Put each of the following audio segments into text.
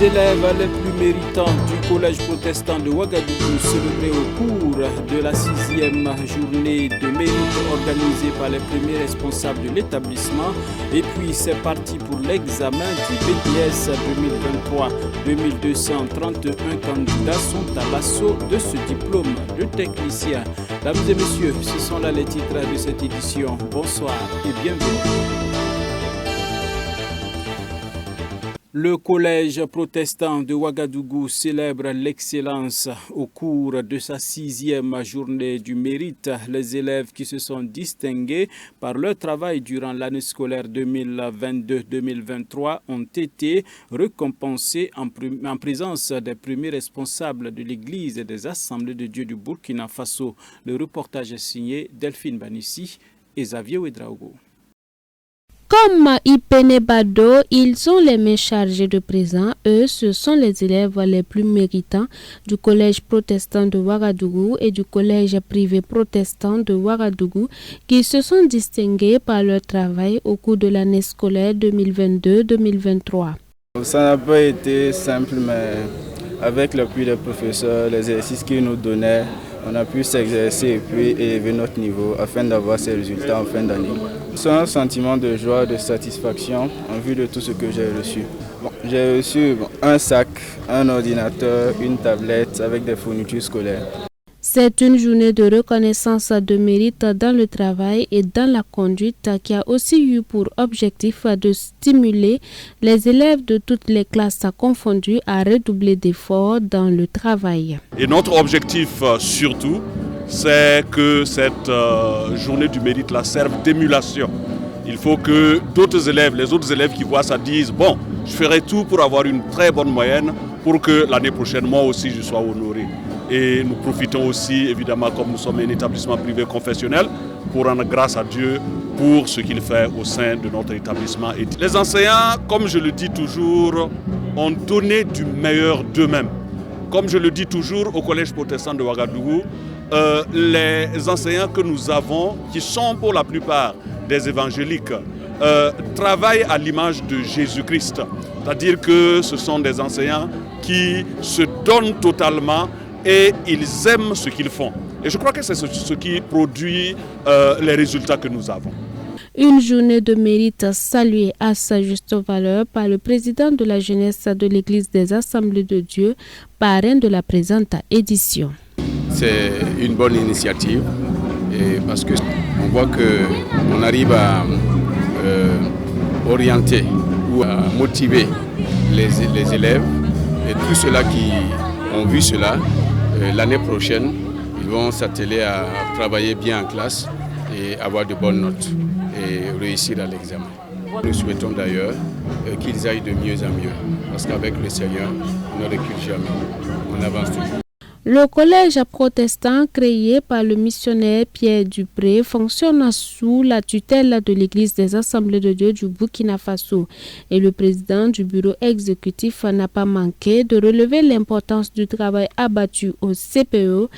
Les élèves les plus méritants du collège protestant de Ouagadougou célébrés au cours de la 6e journée de mérite organisée par les premiers responsables de l'établissement. Et puis c'est parti pour l'examen du BTS 2023. 2231 candidats sont à l'assaut de ce diplôme de technicien. Dames et messieurs, ce sont là les titres de cette édition. Bonsoir et bienvenue. Le collège protestant de Ouagadougou célèbre l'excellence au cours de sa 6e journée du mérite. Les élèves qui se sont distingués par leur travail durant l'année scolaire 2022-2023 ont été récompensés en présence des premiers responsables de l'Église et des Assemblées de Dieu du Burkina Faso. Le reportage est signé Delphine Banissi et Xavier Ouedraogo. Comme Ipene Bado, ils sont les mains chargés de présent. Eux, ce sont les élèves les plus méritants du collège protestant de Ouagadougou et du collège privé protestant de Ouagadougou qui se sont distingués par leur travail au cours de l'année scolaire 2022-2023. Ça n'a pas été simple, mais avec l'appui des professeurs, les exercices qu'ils nous donnaient, on a pu s'exercer et puis élever notre niveau afin d'avoir ces résultats en fin d'année. C'est un sentiment de joie, de satisfaction en vue de tout ce que j'ai reçu. J'ai reçu un sac, un ordinateur, une tablette avec des fournitures scolaires. C'est une journée de reconnaissance de mérite dans le travail et dans la conduite qui a aussi eu pour objectif de stimuler les élèves de toutes les classes confondues à redoubler d'efforts dans le travail. Et notre objectif surtout, c'est que cette journée du mérite-là serve d'émulation. Il faut que d'autres élèves, les autres élèves qui voient ça disent « Bon, je ferai tout pour avoir une très bonne moyenne pour que l'année prochaine, moi aussi, je sois honoré. » Et nous profitons aussi, évidemment, comme nous sommes un établissement privé confessionnel, pour rendre grâce à Dieu pour ce qu'il fait au sein de notre établissement. Et les enseignants, comme je le dis toujours, ont donné du meilleur d'eux-mêmes. Comme je le dis toujours au Collège protestant de Ouagadougou, les enseignants que nous avons, qui sont pour la plupart des évangéliques, travaillent à l'image de Jésus-Christ. C'est-à-dire que ce sont des enseignants qui se donnent totalement et ils aiment ce qu'ils font. Et je crois que c'est ce qui produit les résultats que nous avons. Une journée de mérite saluée à sa juste valeur par le président de la jeunesse de l'Église des Assemblées de Dieu, parrain de la présente édition. C'est une bonne initiative et parce qu'on voit qu'on arrive à orienter ou à motiver les élèves et tous ceux-là qui ont vu cela, l'année prochaine, ils vont s'atteler à travailler bien en classe et avoir de bonnes notes et réussir à l'examen. Nous souhaitons d'ailleurs qu'ils aillent de mieux en mieux parce qu'avec le Seigneur, on ne recule jamais, on avance toujours. Le collège protestant créé par le missionnaire Pierre Dupré fonctionne sous la tutelle de l'Église des Assemblées de Dieu du Burkina Faso et le président du bureau exécutif n'a pas manqué de relever l'importance du travail abattu au CPE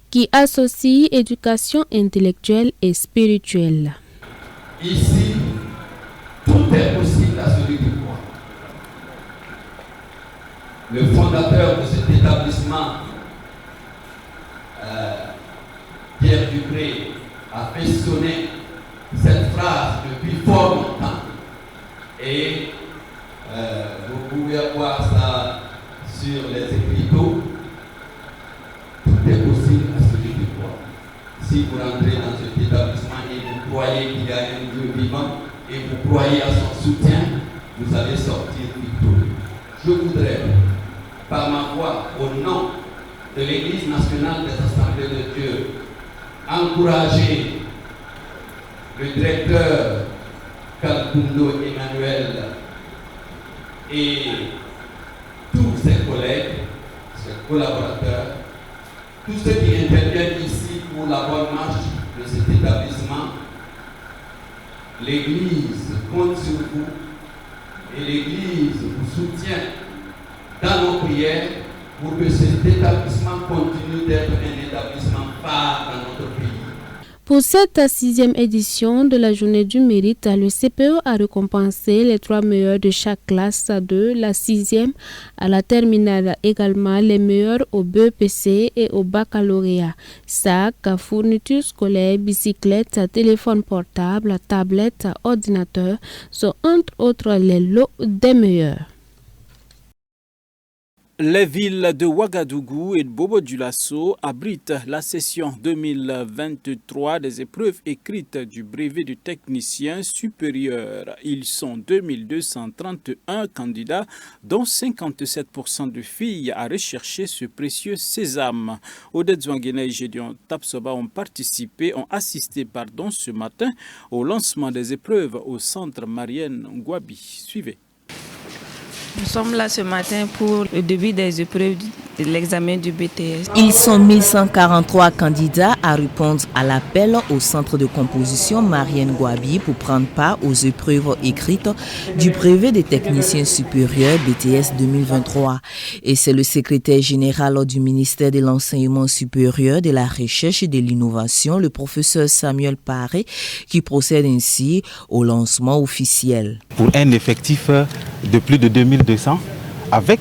qui associe éducation intellectuelle et spirituelle. Ici, tout est possible à celui qui croit. Le fondateur de cet établissement, Pierre Dupré, a fait sonner cette phrase depuis fort longtemps. Et vous pouvez voir ça sur les écriteaux. Tout est possible à celui qui croit. Si vous rentrez dans cet établissement et vous croyez qu'il y a un Dieu vivant et vous croyez à son soutien, vous allez sortir victorieux. Je voudrais, par ma voix, au nom de l'Église nationale des Assemblées de Dieu, encourager le directeur Kalkundo Emmanuel et tous ses collègues, ses collaborateurs, tous ceux qui interviennent ici pour la bonne marche de cet établissement. L'Église compte sur vous et l'Église vous soutient dans nos prières pour que cet établissement continue d'être un établissement phare dans notre pays. Pour cette 6e édition de la Journée du Mérite, le CPE a récompensé les 3 meilleurs de chaque classe de la 6e à la terminale, également les meilleurs au BEPC et au baccalauréat. Sacs, fournitures scolaires, bicyclettes, téléphones portables, tablettes, ordinateurs sont entre autres les lots des meilleurs. Les villes de Ouagadougou et de Bobo-Dioulasso abritent la session 2023 des épreuves écrites du brevet de technicien supérieur. Ils sont 2231 candidats, dont 57% de filles à rechercher ce précieux sésame. Odette Zouanguena et Gédéon Tapsoba ont assisté ce matin au lancement des épreuves au centre Marienne Ngouabi. Suivez. Nous sommes là ce matin pour le début des épreuves de l'examen du BTS. Ils sont 1143 candidats à répondre à l'appel au centre de composition Marienne Ngouabi pour prendre part aux épreuves écrites du brevet des techniciens supérieurs BTS 2023. Et c'est le secrétaire général du ministère de l'Enseignement supérieur, de la Recherche et de l'Innovation, le professeur Samuel Paré, qui procède ainsi au lancement officiel. Pour un effectif de plus de 2200, avec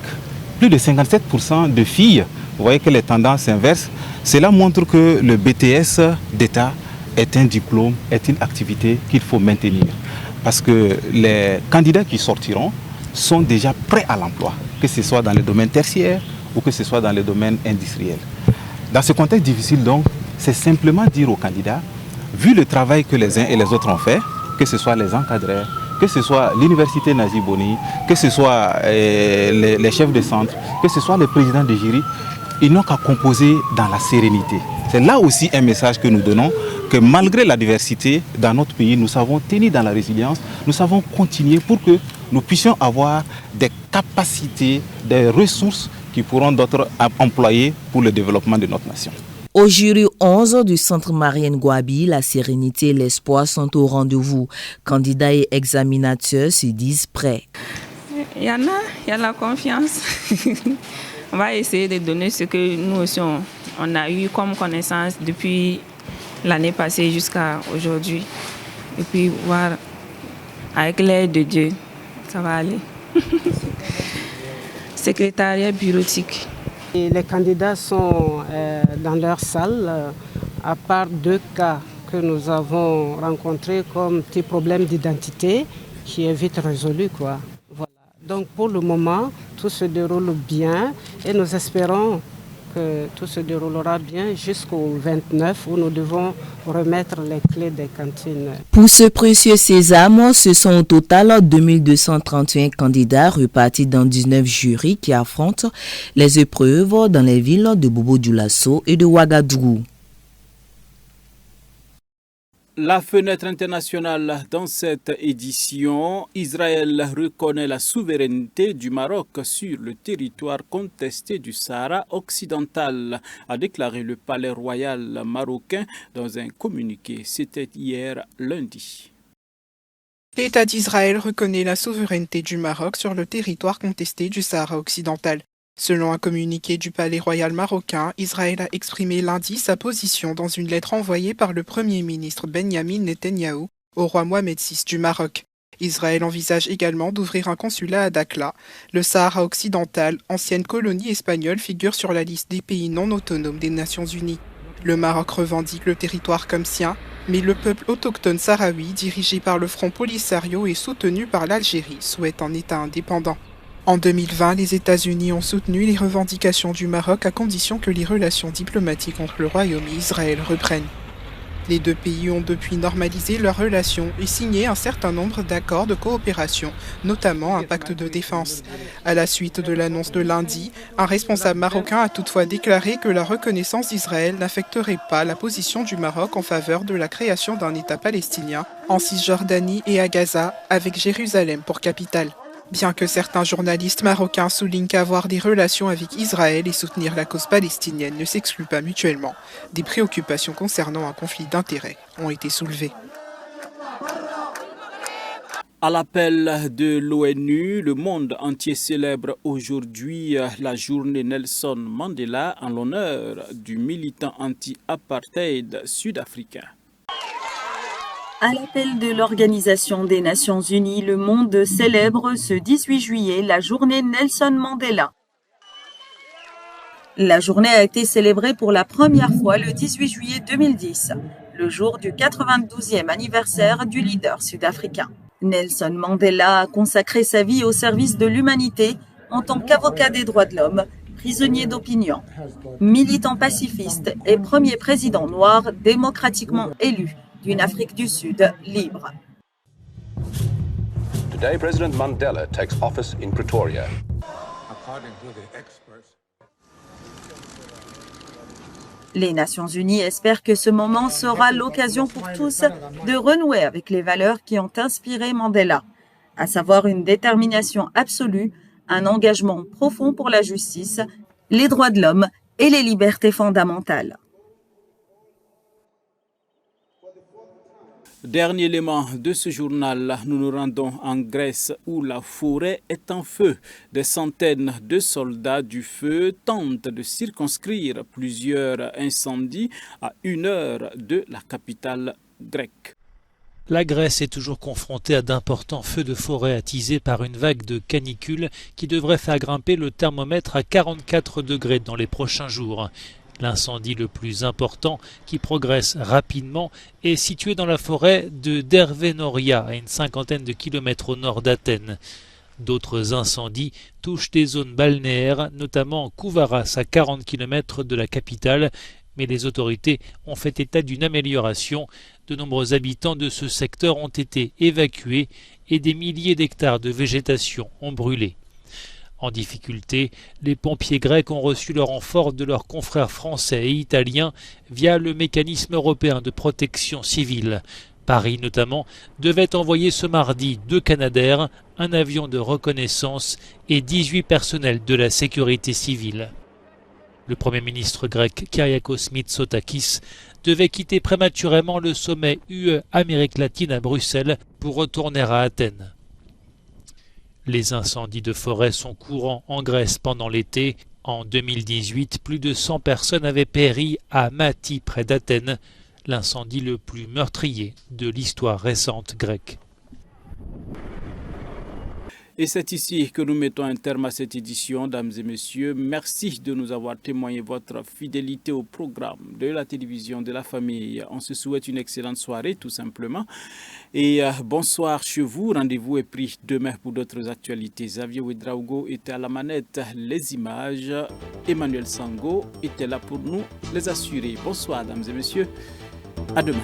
plus de 57% de filles, vous voyez que les tendances s'inversent. Cela montre que le BTS d'État est un diplôme, est une activité qu'il faut maintenir. Parce que les candidats qui sortiront sont déjà prêts à l'emploi, que ce soit dans le domaine tertiaire ou que ce soit dans le domaine industriel. Dans ce contexte difficile, donc, c'est simplement dire aux candidats, vu le travail que les uns et les autres ont fait, que ce soit les encadreurs, que ce soit l'université Nazi Boni, que ce soit les chefs de centre, que ce soit les présidents de jury, ils n'ont qu'à composer dans la sérénité. C'est là aussi un message que nous donnons, que malgré la diversité dans notre pays, nous savons tenir dans la résilience, nous savons continuer pour que nous puissions avoir des capacités, des ressources qui pourront être employées pour le développement de notre nation. Au jury 11 du centre Marienne Ngouabi, la sérénité et l'espoir sont au rendez-vous. Candidats et examinateurs se disent prêts. Il y a la confiance. On va essayer de donner ce que nous aussi on a eu comme connaissance depuis l'année passée jusqu'à aujourd'hui. Et puis voir avec l'aide de Dieu, ça va aller. Secrétariat bureautique. Et les candidats sont dans leur salle, à part 2 cas que nous avons rencontrés comme petit problème d'identité qui est vite résolu, quoi. Voilà. Donc pour le moment, tout se déroule bien et nous espérons que tout se déroulera bien jusqu'au 29 où nous devons remettre les clés des cantines. Pour ce précieux sésame, ce sont au total 2231 candidats repartis dans 19 jurys qui affrontent les épreuves dans les villes de Bobo-Dioulasso et de Ouagadougou. La fenêtre internationale dans cette édition, Israël reconnaît la souveraineté du Maroc sur le territoire contesté du Sahara occidental, a déclaré le palais royal marocain dans un communiqué. C'était hier lundi. L'État d'Israël reconnaît la souveraineté du Maroc sur le territoire contesté du Sahara occidental. Selon un communiqué du Palais royal marocain, Israël a exprimé lundi sa position dans une lettre envoyée par le Premier ministre Benyamin Netanyahou au roi Mohamed VI du Maroc. Israël envisage également d'ouvrir un consulat à Dakhla. Le Sahara occidental, ancienne colonie espagnole, figure sur la liste des pays non autonomes des Nations Unies. Le Maroc revendique le territoire comme sien, mais le peuple autochtone sahraoui, dirigé par le Front Polisario et soutenu par l'Algérie, souhaite un État indépendant. En 2020, les États-Unis ont soutenu les revendications du Maroc à condition que les relations diplomatiques entre le Royaume et Israël reprennent. Les 2 pays ont depuis normalisé leurs relations et signé un certain nombre d'accords de coopération, notamment un pacte de défense. À la suite de l'annonce de lundi, un responsable marocain a toutefois déclaré que la reconnaissance d'Israël n'affecterait pas la position du Maroc en faveur de la création d'un État palestinien en Cisjordanie et à Gaza, avec Jérusalem pour capitale. Bien que certains journalistes marocains soulignent qu'avoir des relations avec Israël et soutenir la cause palestinienne ne s'excluent pas mutuellement, des préoccupations concernant un conflit d'intérêts ont été soulevées. À l'appel de l'ONU, le monde entier célèbre aujourd'hui la journée Nelson Mandela en l'honneur du militant anti-apartheid sud-africain. À l'appel de l'Organisation des Nations Unies, le monde célèbre ce 18 juillet la journée Nelson Mandela. La journée a été célébrée pour la première fois le 18 juillet 2010, le jour du 92e anniversaire du leader sud-africain. Nelson Mandela a consacré sa vie au service de l'humanité en tant qu'avocat des droits de l'homme, prisonnier d'opinion, militant pacifiste et premier président noir démocratiquement élu d'une Afrique du Sud libre. Today, President Mandela takes office in Pretoria. Les Nations Unies espèrent que ce moment sera l'occasion pour tous de renouer avec les valeurs qui ont inspiré Mandela, à savoir une détermination absolue, un engagement profond pour la justice, les droits de l'homme et les libertés fondamentales. Dernier élément de ce journal, nous nous rendons en Grèce où la forêt est en feu. Des centaines de soldats du feu tentent de circonscrire plusieurs incendies à 1 heure de la capitale grecque. La Grèce est toujours confrontée à d'importants feux de forêt attisés par une vague de canicule qui devrait faire grimper le thermomètre à 44 degrés dans les prochains jours. L'incendie le plus important, qui progresse rapidement, est situé dans la forêt de Dervenoria, à une cinquantaine de kilomètres au nord d'Athènes. D'autres incendies touchent des zones balnéaires, notamment Kouvaras, à 40 km de la capitale, mais les autorités ont fait état d'une amélioration. De nombreux habitants de ce secteur ont été évacués et des milliers d'hectares de végétation ont brûlé. En difficulté, les pompiers grecs ont reçu le renfort de leurs confrères français et italiens via le mécanisme européen de protection civile. Paris, notamment, devait envoyer ce mardi 2 Canadair, un avion de reconnaissance et 18 personnels de la sécurité civile. Le Premier ministre grec Kyriakos Mitsotakis devait quitter prématurément le sommet UE-Amérique latine à Bruxelles pour retourner à Athènes. Les incendies de forêt sont courants en Grèce pendant l'été. En 2018, plus de 100 personnes avaient péri à Mati, près d'Athènes, l'incendie le plus meurtrier de l'histoire récente grecque. Et c'est ici que nous mettons un terme à cette édition, dames et messieurs. Merci de nous avoir témoigné votre fidélité au programme de la télévision de la famille. On se souhaite une excellente soirée, tout simplement. Et bonsoir chez vous. Rendez-vous est pris demain pour d'autres actualités. Xavier Ouedraogo était à la manette. Les images, Emmanuel Sango était là pour nous les assurer. Bonsoir, dames et messieurs. À demain.